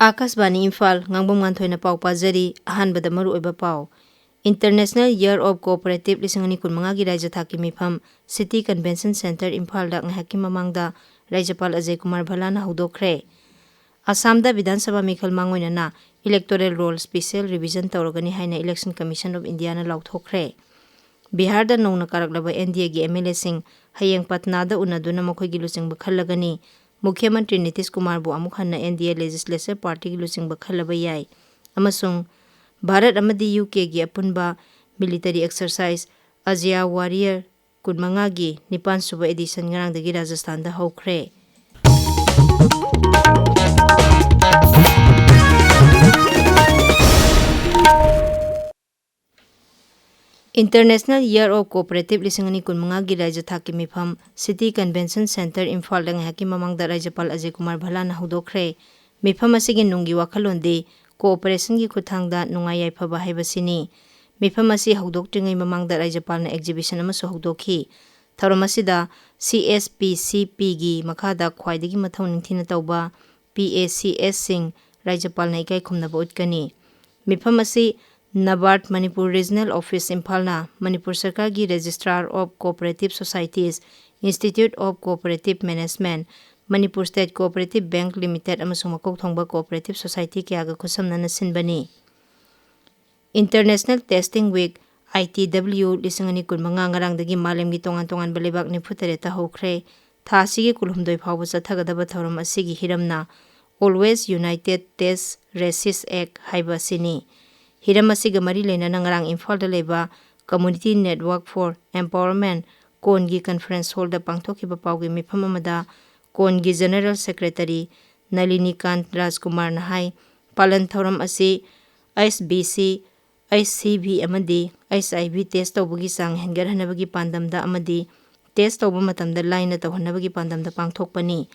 Akasbani Imphal Ngangbam Nganthoi na pau pajari ahanbada maru oiba pau. International Year of Cooperative 2015 gi Rajya Thaki Mifam City Convention Center Imphal da ngahaki mamangda Rajyapal Priyokumar Bhalana hudokre. Assamda Vidhan Sabha Mikhal Mangoina na Electoral Roll Special Revision tawragani haina Election Commission of India na lauthokre. Bihar da nongna karaklaba NDA gi MLA sing hayeng Patna da unaduna makhoi gi luchingba khallagani. Mukhyamantri Nitish Kumar bu amuk hanna NDA Legislature Party gi luchingba khallaba yai. Amasung Bharat amadi UK gi apunba military exercise Azia Warrior Kunmanga gi Nipan Suba edition ngarangdagi Rajasthan da hokre. International Year of Cooperative 2015 gi Rajya Thaki Mifam City Convention Center Imphal da ngahaki mamangda Rajyapal Priyokumar Bhalana hudokre. Mifam asigi nunggi wakhalonde cooperation gi khuthangda nungai yaifaba haibasini. Mifam asi hudoktingai mamangda Rajyapal na exhibition amasu hudokhi. Thauram asida CSPCP gi makhada khwaidagi mathau ningthina tawba PACS sing Rajyapal na ikai khumnaba utkani. Mifam asi Nabart Manipur Regional Office Imphal na Manipur Sarkar gi Registrar of Cooperative Societies, Institute of Cooperative Management, Manipur State Cooperative Bank Limited amasung makok thongba Cooperative Society kyaga khusamnana sinbani. International Testing Week ITW 2015 ngarangdagi malemgi tongan balibak nifutareta hokre. Tha asigi kulhumdoi phawba chathagadaba thauram asigi hiramna Always United Test Resist Act haiba sini. Hiram asiga mari leinana ngarang Imphal da leba Community Network for Empowerment Kongi Conference Hall da pangthokiba paugi mifam amada Kongi General Secretary Nalini Kant Rajkumar na hai palan thauram asi SBC ICV amadi HIV test tawbagi sang hengarhanabagi pandamda amadi test tawba matamda laina tawhanabagi pandamda pangthokpani.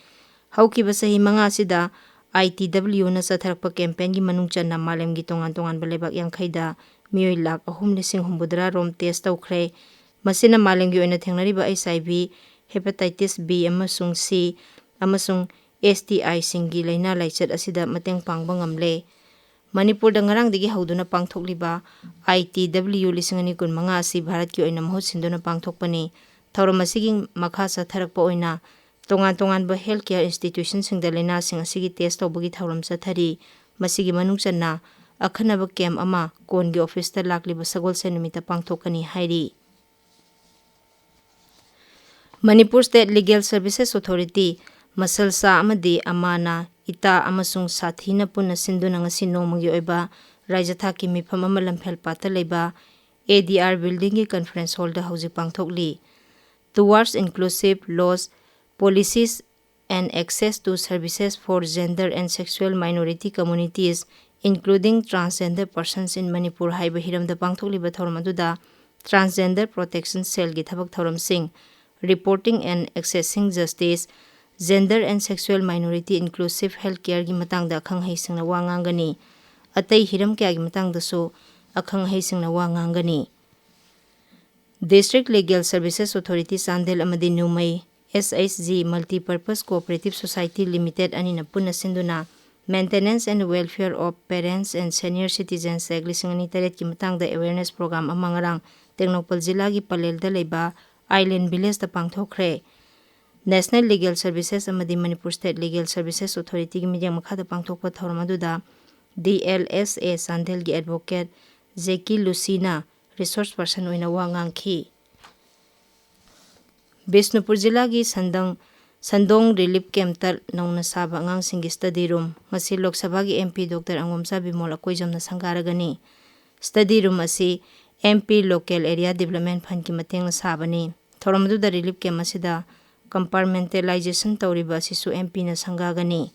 Haukiba sahi manga sida ITW na satharakpa campaign gi manungchanna malemgi tongan balebak yankhaida miyoi lakh 3,900 rom test tawkhre. Masina malemgi oina thengnariba HIV, hepatitis B amasung C amasung STI singi laina laichat asida mateng pangba ngamle. Manipur da ngarangdagi hauduna pangthokliba ITW 2015 asi Bharat ki oina mahut sinduna pangthokpani. Thauram asiging makha satharakpa oina tongan ba healthcare institution sing da laina sing asigi test tawbagi thauram sathari. Masigi manungchanna akhanaba camp ama kongi office ta lakliba sagol se numita pangthokani hairi. Manipur State Legal Services Authority Masalsa amadi amana ita amasung sathina punna sinduna ngasi nongmagi oiba Rajya Thaki Mifam ama lamphel pata leiba ADR building gi conference hall da hauji pangthokli. Towards inclusive laws, policies and access to services for gender and sexual minority communities including transgender persons in Manipur haiba hiramda pangthokliba thauram aduda Transgender Protection Cell gi thabak thauram sing reporting and accessing justice, gender and sexual minority inclusive healthcare gi matangda akhang haisingna wa ngangani. Atai hiram kya gi matangda so akhang haisingna wa ngangani. District Legal Services Authority Sandel amadi Numai SHG Multi-Purpose Cooperative Society Limited anina punna sinduna Maintenance and Welfare of Parents and Senior Citizens Act 2008 ki matangda awareness program amangarang Tengnoupal Jilla gi Palelda leiba Island Village da pangthokre. National Legal Services amadi Manipur State Legal Services Authority gi midyang makhada pangthokpa thauram aduda DLSA Sandel gi Advocate Zeki Lucina resource person oina wa ngangkhi. Bisnupur Jilla gi Sandong Relief Camp tar nauna saba ngang singi study room ngasi Lok Sabha gi MP Dr. Angomsa Bimol akoijamna sangaragani. Study room asi MP Local Area Development Fund ki matengna sabani. Thoramadu da relief camp asida compartmentalization tawriba asisu MP na sangagani.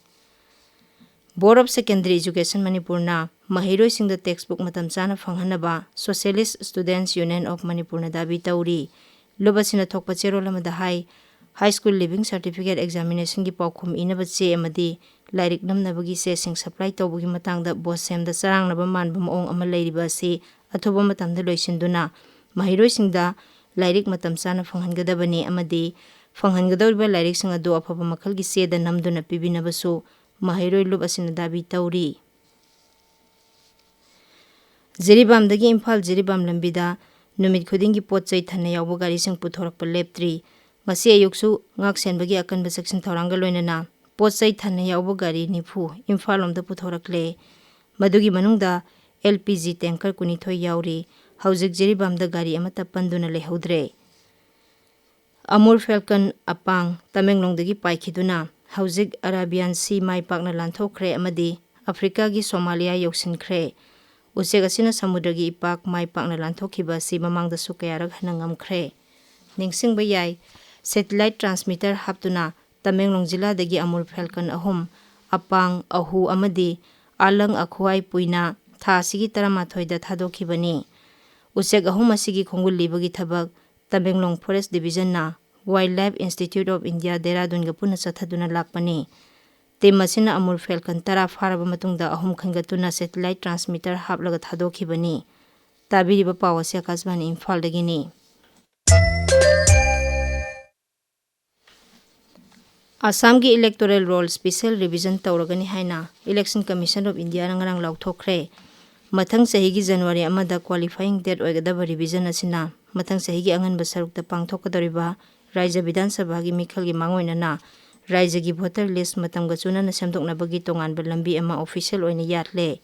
Board of Secondary Education Manipur na mahiroi singda textbook matam chana phanghanaba Socialist Students Union of Manipur na dabi tawri. Lubasina thokpa chero lamada high school living certificate examination gi paukhum inaba che amadi lairik namnabagi se sing supply tawbugi matangda bosem da sarangnaba manba maong ama leiriba si athoba matamda loisinduna mahiroi singda lairik matam chana phanghangadabani amadi phanghangadawriba lairik sing adu afaba makhal gi se da namduna pibinabasu Mahairoi Lup asina dabi tauri. Jiribamdagi Imphal Jiribam lambida numit khudingi potchai thana yawba gari sing puthorakpa leptri. Ngasi ayuksu ngak senbagi akanba section thoranga loinana potchai thana yawba gari nifu Imphal omda puthorakle. Madugi manungda LPG tanker kunithoi yauri. Haujik Jiribamda gari amata panduna lehaudre. Amur Falcon apang Tamenglongdagi paikhiduna Haujik Arabian Sea mai pakna lanthokre amadi Africa gi Somalia yoksinkhre. Useg asina samudragi ipak mai pakna lanthokiba si mamangda su kayarak hanangamkhre. Ningsingba yai satellite transmitter haptuna Tamenglong jila dagi Amur Falcon ahum apang ahu amadi alang akhuai puina tha sigi taramathoida thadokibani. Useg ahum asigi khongul libagi thabak Tamenglong Forest Division na Wildlife Institute of India Dehradun ga puna chathaduna lakpani. Team asina Amur Falcon tara faraba matungda ahum khangatuna satellite transmitter haplaga thadokibani. Tabiriba pawasya kasbani Imphal dagini. Assam gi electoral roll special revision tawragani haina Election Commission of India ngarang lauthokre. Mathang sahigi January amada qualifying date oigadaba revision asina mathang sahigi angan basarukta pangthokadoriba Raja Vidhan Sabha gi mikhalgi mangoinana Raja gi voter list matamga chunana semdoknabagi tonganba lambi ama official oina yatle.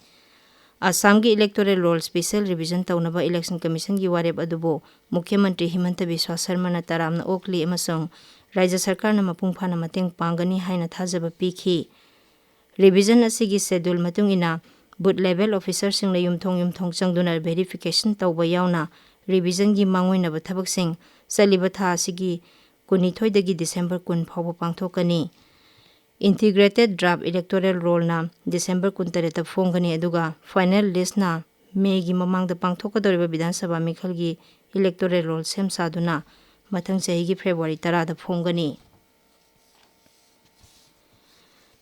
Assam gi electoral roll special revision tawnaba Election Commission gi wareb adubo Mukhyamantri Himanta Biswa Sarma na taramna okli amasong Raja Sarkar na mapung phana mateng pangani haina thajaba pikhi. Revision asigi schedule matungina booth level officer sing na yumthong changduna verification tawba yauna revision gi mangoinaba thabaksing saliba tha asigi kunithoidagi December 10 phawba pangthokani. Integrated draft electoral roll na December 13 ta phongani aduga final list na May gi mamangda pangthokadoriba Vidhan Sabha mikhalgi electoral roll sem saduna mathang chahigi February 10 da phongani.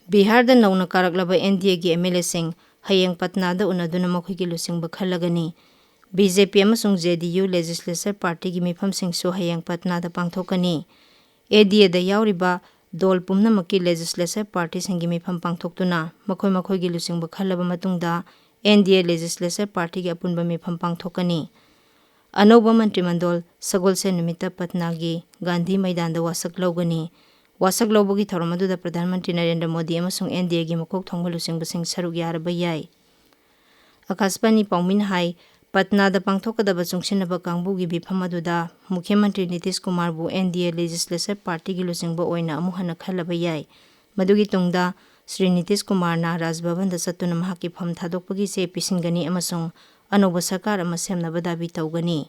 Bihar da nauna karaklaba NDA gi MLA sing hayeng Patna da unaduna makhoigi lusingba khallagani. BJP amasung JDU Legislature Party gi mifam sing so hayeng Patna da pangthokani. ADA da yauriba dol pumna maki Legislature Party singi mifam pangthoktuna makhoi gi lusingba khallaba matungda NDA Legislature Party gi apunba mifam pangthokani. Anauba Mantri Mandol Sagolse Numita Patna gi Gandhi Maidan da wasak lawgani. Wasak lawbagi thoramadu da Pradhan Mantri Narendra Modi amasung NDA gi makok thongba lusingba sing saruk yaraba yai. Akasbani Paumin hai Patna da pangthokadaba chungsinaba kangbu gi bifam aduda Mukhyamantri Nitish Kumar bu NDA Legislature Party gi lusingba oina amuhana khallaba yai. Madugi tungda Sri Nitish Kumar na Raj Bhavan da satuna mahaki pham thadokpagi se pisingani amasung anoba sarkar ama semnaba dabi tawgani.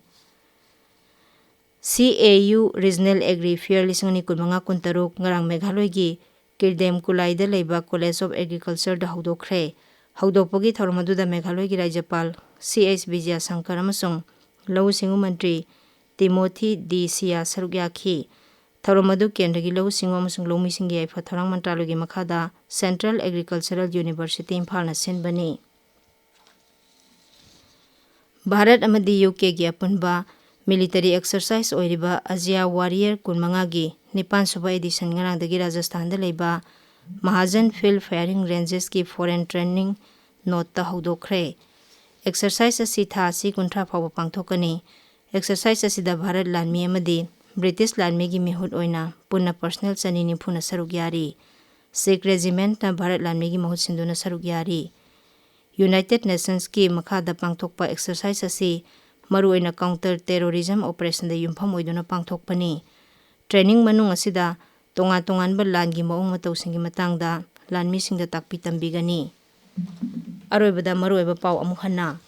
CAU Regional Agri Fair 2015-16 ngarang Meghaloi gi Kirdem Kulai da leiba College of Agriculture da haudokre. Haudokpagi thoramadu da Meghaloi gi Rajapal CH Vijaya Shankar amasung Lau Singu Mantri Timothy D. Sia saruk yakhi. Thoramadu Kendra gi Lau Singu amasung Laumi Singi Yaifa Thorang Mantralo gi makhada Central Agricultural University Imphal na senbani. Bharat amadi UK gi apunba military exercise oiriba Asia Warrior 15 gi Nipan Suba edition ngarang dagi Rajasthan da leiba Mahajan Field Firing Ranges ki foreign training note ta haudokre. Exercise asi tha asi kuntra phawba pangthokani. Exercise asi da Bharat Lanmi amadi British Lanmi gi mihut oina punna personal chani nimphuna saruk yari. Sikh Regiment na Bharat Lanmi gi mahut sinduna saruk yari. United Nations ki makhada pangthokpa exercise asi maruoina counter terrorism operation da yumpham oiduna pangthokpani. Training manung asida tongan-tonganba langi maung matau singi matangda lanmi singda takpi tambigani. Aroibada maruoiba paw amuhana.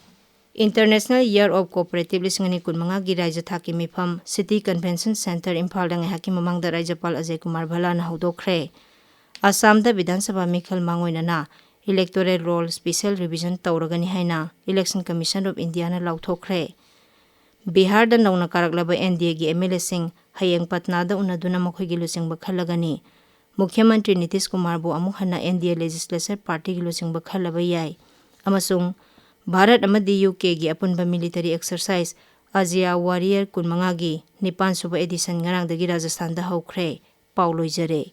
International Year of Cooperative 2015 gi Raja Thaki mifam City Convention Center Imphal da ngahaki mamangda Rajapal Ajay Kumar Bhala na haudokre. Assam da Vidhan Sabha mikhal mangoinana electoral roll special revision tawragani haina Election Commission of India na lauthokre. Bihar da nauna karaklaba NDA gi MLA sing hayeng Patna da unaduna makhoigi lusingba khallagani. Mukhyamantri Nitish Kumar bu amuhana NDA Legislature Party gi lusingba khallaba yai. Amasung Bharat amadi UK gi apunba military exercise Asia Warrior 15 gi Nipan Suba edition ngarang dagi Rajasthan da haukre. Pauloi jare.